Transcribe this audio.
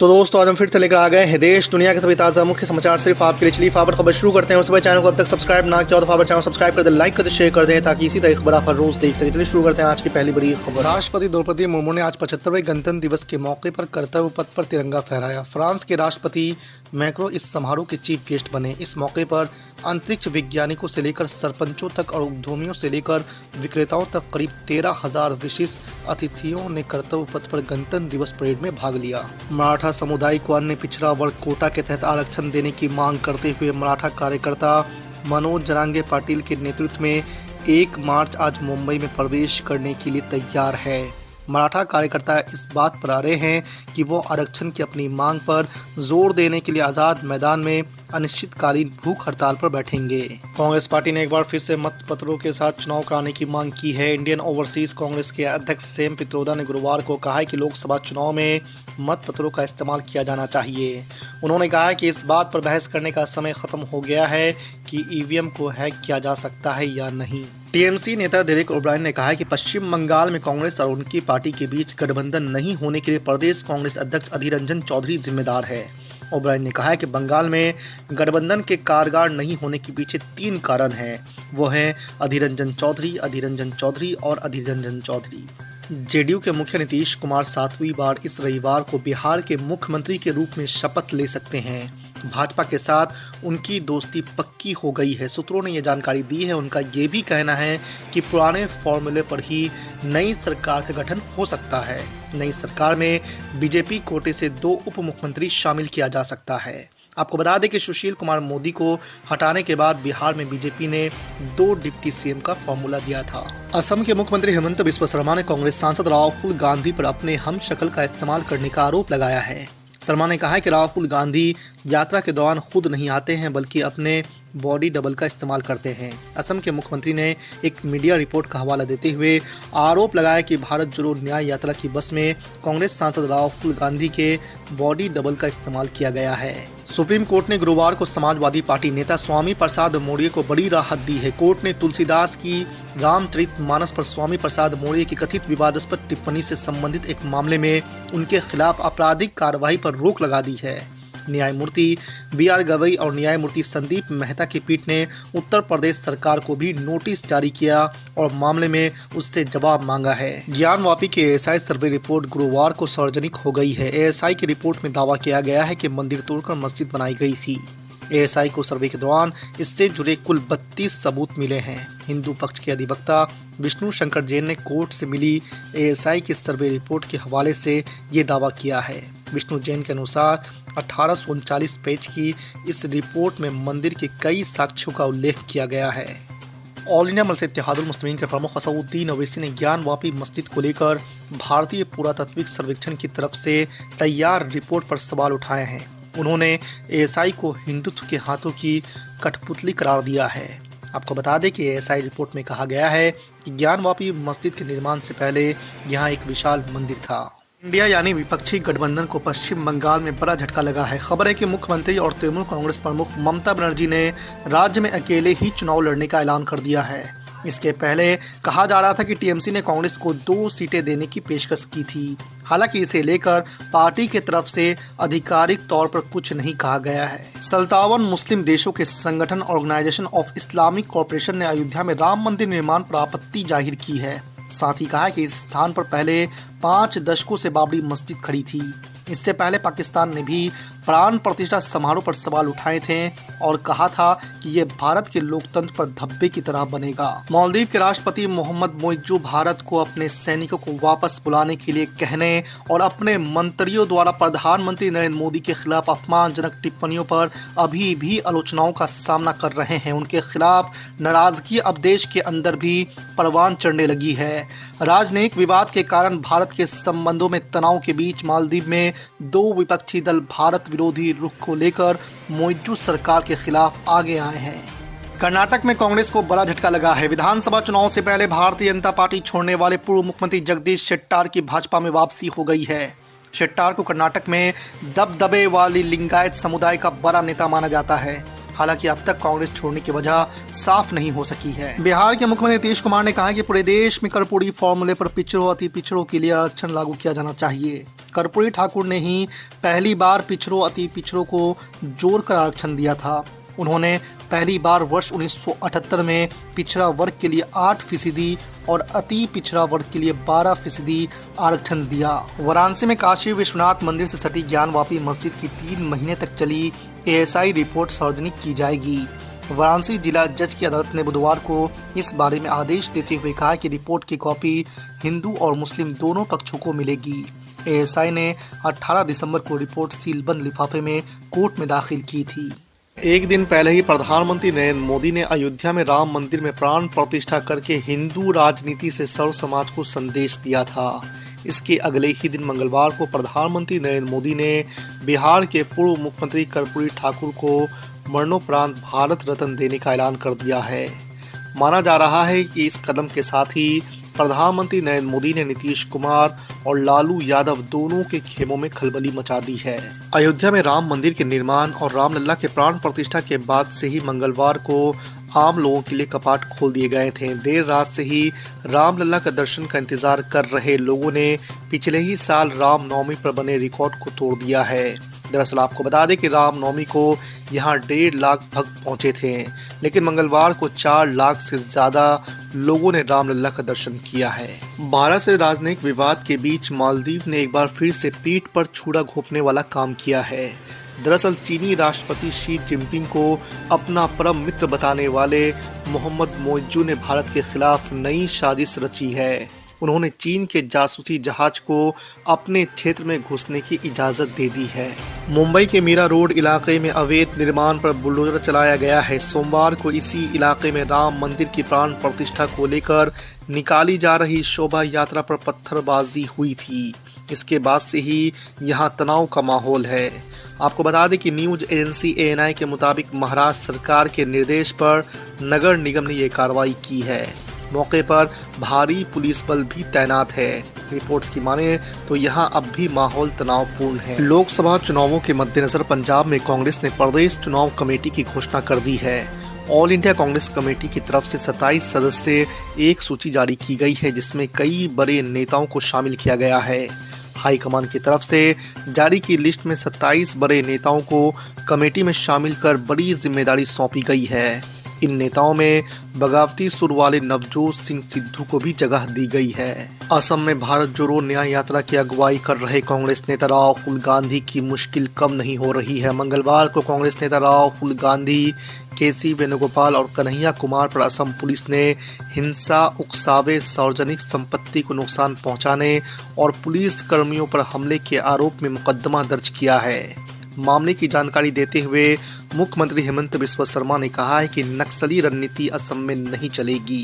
तो दोस्तों आज हम फिर से लेकर आ गए हैं देश दुनिया के सभी ताज़ा मुख्य समाचार सिर्फ आपके लिए। चलिए फटाफट खबर शुरू करते हैं। उससे पहले चैनल को अब तक सब्सक्राइब ना किया तो फटाफट चैनल सब्सक्राइब कर दें, लाइक कर दें, शेयर कर दें ताकि इसी तरह खबर आप हर रोज देख सकें। चलिए शुरू करते हैं आज की पहली बड़ी खबर। राष्ट्रपति द्रौपदी मुर्मू ने आज 75वें गणतंत्र दिवस के मौके पर कर्तव्य पथ पर तिरंगा फहराया। फ्रांस के राष्ट्रपति मैक्रो इस समारोह के चीफ गेस्ट बने। इस मौके पर अंतरिक्ष वैज्ञानिकों से लेकर सरपंचों तक और उद्यमियों से लेकर विक्रेताओं तक करीब 13,000 विशिष्ट अतिथियों ने कर्तव्य पथ पर गणतंत्र दिवस परेड में भाग लिया। मराठा समुदाय को अन्य पिछड़ा वर्ग कोटा के तहत आरक्षण देने की मांग करते हुए मराठा कार्यकर्ता मनोज जरांगे पाटिल के नेतृत्व में 1 मार्च आज मुंबई में प्रवेश करने के लिए तैयार है। मराठा कार्यकर्ता इस बात पर आ रहे हैं कि वो आरक्षण की अपनी मांग पर जोर देने के लिए आज़ाद मैदान में अनिश्चितकालीन भूख हड़ताल पर बैठेंगे। कांग्रेस पार्टी ने एक बार फिर से मतपत्रों के साथ चुनाव कराने की मांग की है। इंडियन ओवरसीज कांग्रेस के अध्यक्ष सेम पित्रोदा ने गुरुवार को कहा है कि लोकसभा चुनाव में मतपत्रों का इस्तेमाल किया जाना चाहिए। उन्होंने कहा कि इस बात पर बहस करने का समय खत्म हो गया है कि ईवीएम को हैक किया जा सकता है या नहीं। टीएमसी नेता डेरेक ओब्रायन ने कहा है कि पश्चिम बंगाल में कांग्रेस और उनकी पार्टी के बीच गठबंधन नहीं होने के लिए प्रदेश कांग्रेस अध्यक्ष अधीर रंजन चौधरी जिम्मेदार है। ओब्रायन ने कहा है कि बंगाल में गठबंधन के कारगर नहीं होने के पीछे 3 कारण हैं। वो हैं अधीर रंजन चौधरी, अधीर रंजन चौधरी और अधीर रंजन चौधरी। जेडीयू के मुखिया नीतीश कुमार 7वीं बार इस रविवार को बिहार के मुख्यमंत्री के रूप में शपथ ले सकते हैं। भाजपा के साथ उनकी दोस्ती पक्की हो गई है। सूत्रों ने यह जानकारी दी है। उनका ये भी कहना है कि पुराने फॉर्मूले पर ही नई सरकार का गठन हो सकता है। नई सरकार में बीजेपी कोटे से 2 उप मुख्यमंत्री शामिल किया जा सकता है। आपको बता दें कि सुशील कुमार मोदी को हटाने के बाद बिहार में बीजेपी ने 2 डिप्टी सीएम का फॉर्मूला दिया था। असम के मुख्यमंत्री हेमंत बिस्वा शर्मा ने कांग्रेस सांसद राहुल गांधी पर अपने हमशक्ल का इस्तेमाल करने का आरोप लगाया है। शर्मा ने कहा है कि राहुल गांधी यात्रा के दौरान खुद नहीं आते हैं बल्कि अपने बॉडी डबल का इस्तेमाल करते हैं। असम के मुख्यमंत्री ने एक मीडिया रिपोर्ट का हवाला देते हुए आरोप लगाया कि भारत जोड़ो न्याय यात्रा की बस में कांग्रेस सांसद राहुल गांधी के बॉडी डबल का इस्तेमाल किया गया है। सुप्रीम कोर्ट ने गुरुवार को समाजवादी पार्टी नेता स्वामी प्रसाद मौर्य को बड़ी राहत दी है। कोर्ट ने तुलसीदास की रामचरितमानस पर स्वामी प्रसाद मौर्य की कथित विवादास्पद टिप्पणी से संबंधित एक मामले में उनके खिलाफ आपराधिक कार्रवाई पर रोक लगा दी है। न्यायमूर्ति BR गवई और न्यायमूर्ति संदीप मेहता की पीठ ने उत्तर प्रदेश सरकार को भी नोटिस जारी किया और मामले में उससे जवाब मांगा है। ज्ञानवापी की ASI सर्वे रिपोर्ट गुरुवार को सार्वजनिक हो गई है। ASI की रिपोर्ट में दावा किया गया है कि मंदिर तोड़कर मस्जिद बनाई गई थी। ASI को सर्वे के दौरान इससे जुड़े कुल 32 सबूत मिले हैं। हिंदू पक्ष के अधिवक्ता विष्णु शंकर जैन ने कोर्ट से मिली ASI की सर्वे रिपोर्ट के हवाले से ये दावा किया है। विष्णु जैन के अनुसार 1839 पेज की इस रिपोर्ट में मंदिर के कई साक्ष्यों का उल्लेख किया गया है। ऑल इंडिया मजलिस इत्तेहादुल मुस्लिमीन के प्रमुख असदुद्दीन ओवैसी ने ज्ञानवापी मस्जिद को लेकर भारतीय पुरातात्विक सर्वेक्षण की तरफ से तैयार रिपोर्ट पर सवाल उठाए हैं। उन्होंने ASI को हिंदुत्व के हाथों की कठपुतली करार दिया है। आपको बता दें कि ASI रिपोर्ट में कहा गया है कि ज्ञानवापी मस्जिद के निर्माण से पहले यहाँ एक विशाल मंदिर था। इंडिया यानी विपक्षी गठबंधन को पश्चिम बंगाल में बड़ा झटका लगा है। खबर है कि मुख्यमंत्री और तृणमूल कांग्रेस प्रमुख ममता बनर्जी ने राज्य में अकेले ही चुनाव लड़ने का ऐलान कर दिया है। इसके पहले कहा जा रहा था कि टीएमसी ने कांग्रेस को 2 सीटें देने की पेशकश की थी। हालांकि इसे लेकर पार्टी की तरफ से आधिकारिक तौर पर कुछ नहीं कहा गया है। 57 मुस्लिम देशों के संगठन ऑर्गेनाइजेशन ऑफ इस्लामिक कॉर्पोरेशन ने अयोध्या में राम मंदिर निर्माण पर आपत्ति जाहिर की है। साथ ही कहा कि इस स्थान पर पहले 5 दशकों से बाबरी मस्जिद खड़ी थी। इससे पहले पाकिस्तान ने भी प्राण प्रतिष्ठा समारोह पर सवाल उठाए थे और कहा था कि ये भारत के लोकतंत्र पर धब्बे की तरह बनेगा। मालदीव के राष्ट्रपति मोहम्मद मोइज्जू भारत को अपने सैनिकों को वापस बुलाने के लिए कहने और अपने मंत्रियों द्वारा प्रधानमंत्री नरेंद्र मोदी के खिलाफ अपमानजनक टिप्पणियों पर अभी भी आलोचनाओं का सामना कर रहे हैं। उनके खिलाफ नाराजगी अब देश के अंदर भी परवान चढ़ने लगी है। राजनयिक विवाद के कारण भारत के संबंधों में तनाव के बीच मालदीव में 2 विपक्षी दल भारत विरोधी रुख को लेकर मोइज्जू सरकार के खिलाफ आगे आए हैं। कर्नाटक में कांग्रेस को बड़ा झटका लगा है। विधानसभा चुनाव से पहले भारतीय जनता पार्टी छोड़ने वाले पूर्व मुख्यमंत्री जगदीश शेट्टार की भाजपा में वापसी हो गई है। शेट्टार को कर्नाटक में दबदबे वाली लिंगायत समुदाय का बड़ा नेता माना जाता है। हालांकि अब तक कांग्रेस छोड़ने की वजह साफ नहीं हो सकी है। बिहार के मुख्यमंत्री नीतीश कुमार ने कहा कि पूरे देश में कर्पूरी फॉर्मूले पर पिछड़ों अति पिछड़ों के लिए आरक्षण लागू किया जाना चाहिए। कर्पूरी ठाकुर ने ही पहली बार पिछड़ों अति पिछड़ों को जोड़कर आरक्षण दिया था। उन्होंने पहली बार वर्ष 1978 में पिछड़ा वर्ग के लिए 8% और अति पिछड़ा वर्ग के लिए 12% आरक्षण दिया। वाराणसी में काशी विश्वनाथ मंदिर से सटी ज्ञानवापी मस्जिद की 3 महीने तक चली ASI रिपोर्ट सार्वजनिक की जाएगी। वाराणसी जिला जज की अदालत ने बुधवार को इस बारे में आदेश देते हुए कहा कि रिपोर्ट की कॉपी हिंदू और मुस्लिम दोनों पक्षों को मिलेगी। ASI ने 18 दिसंबर को रिपोर्ट सीलबंद लिफाफे में कोर्ट में दाखिल की थी। एक दिन पहले ही प्रधानमंत्री नरेंद्र मोदी ने अयोध्या में राम मंदिर में प्राण प्रतिष्ठा करके हिंदू राजनीति से सर्व समाज को संदेश दिया था। इसके अगले ही दिन मंगलवार को प्रधानमंत्री नरेंद्र मोदी ने बिहार के पूर्व मुख्यमंत्री कर्पूरी ठाकुर को मरणोपरांत भारत रत्न देने का ऐलान कर दिया है। माना जा रहा है कि इस कदम के साथ ही प्रधानमंत्री नरेंद्र मोदी ने नीतीश कुमार और लालू यादव दोनों के खेमों में खलबली मचा दी है। अयोध्या में राम मंदिर के निर्माण और रामलला के प्राण प्रतिष्ठा के बाद से ही मंगलवार को आम लोगों के लिए कपाट खोल दिए गए थे। देर रात से ही रामलला का दर्शन का इंतजार कर रहे लोगों ने पिछले ही साल रामनवमी पर बने रिकॉर्ड को तोड़ दिया है। दरअसल आपको बता दें कि रामनवमी को यहाँ 1.5 लाख भक्त पहुंचे थे, लेकिन मंगलवार को 4 लाख से ज्यादा लोगों ने रामलला का दर्शन किया है। भारत से राजनयिक विवाद के बीच मालदीव ने एक बार फिर से पीठ पर छुरा घोंपने वाला काम किया है। दरअसल चीनी राष्ट्रपति शी जिनपिंग को अपना परम मित्र बताने वाले मोहम्मद मोइज्जू ने भारत के खिलाफ नई साजिश रची है। उन्होंने चीन के जासूसी जहाज को अपने क्षेत्र में घुसने की इजाज़त दे दी है। मुंबई के मीरा रोड इलाके में अवैध निर्माण पर बुलडोजर चलाया गया है। सोमवार को इसी इलाके में राम मंदिर की प्राण प्रतिष्ठा को लेकर निकाली जा रही शोभा यात्रा पर पत्थरबाजी हुई थी। इसके बाद से ही यहां तनाव का माहौल है। आपको बता दें कि न्यूज एजेंसी ANI के मुताबिक महाराष्ट्र सरकार के निर्देश पर नगर निगम ने ये कार्रवाई की है। मौके पर भारी पुलिस बल भी तैनात है। रिपोर्ट्स की माने तो यहां अब भी माहौल तनावपूर्ण है। लोकसभा चुनावों के मद्देनजर पंजाब में कांग्रेस ने प्रदेश चुनाव कमेटी की घोषणा कर दी है। ऑल इंडिया कांग्रेस कमेटी की तरफ से 27 सदस्य एक सूची जारी की गई है, जिसमें कई बड़े नेताओं को शामिल किया गया है। हाईकमान की तरफ से जारी की लिस्ट में 27 बड़े नेताओं को कमेटी में शामिल कर बड़ी जिम्मेदारी सौंपी गई है। इन नेताओं में बगावती सुर वाले नवजोत सिंह सिद्धू को भी जगह दी गई है। असम में भारत जोड़ो न्याय यात्रा की अगुवाई कर रहे कांग्रेस नेता राहुल गांधी की मुश्किल कम नहीं हो रही है। मंगलवार को कांग्रेस नेता राहुल गांधी, KC वेणुगोपाल और कन्हैया कुमार पर असम पुलिस ने हिंसा, उकसावे, सार्वजनिक संपत्ति को नुकसान पहुंचाने और पुलिस कर्मियों पर हमले के आरोप में मुकदमा दर्ज किया है। मामले की जानकारी देते हुए मुख्यमंत्री हेमंत बिस्वा शर्मा ने कहा है कि नक्सली रणनीति असम में नहीं चलेगी।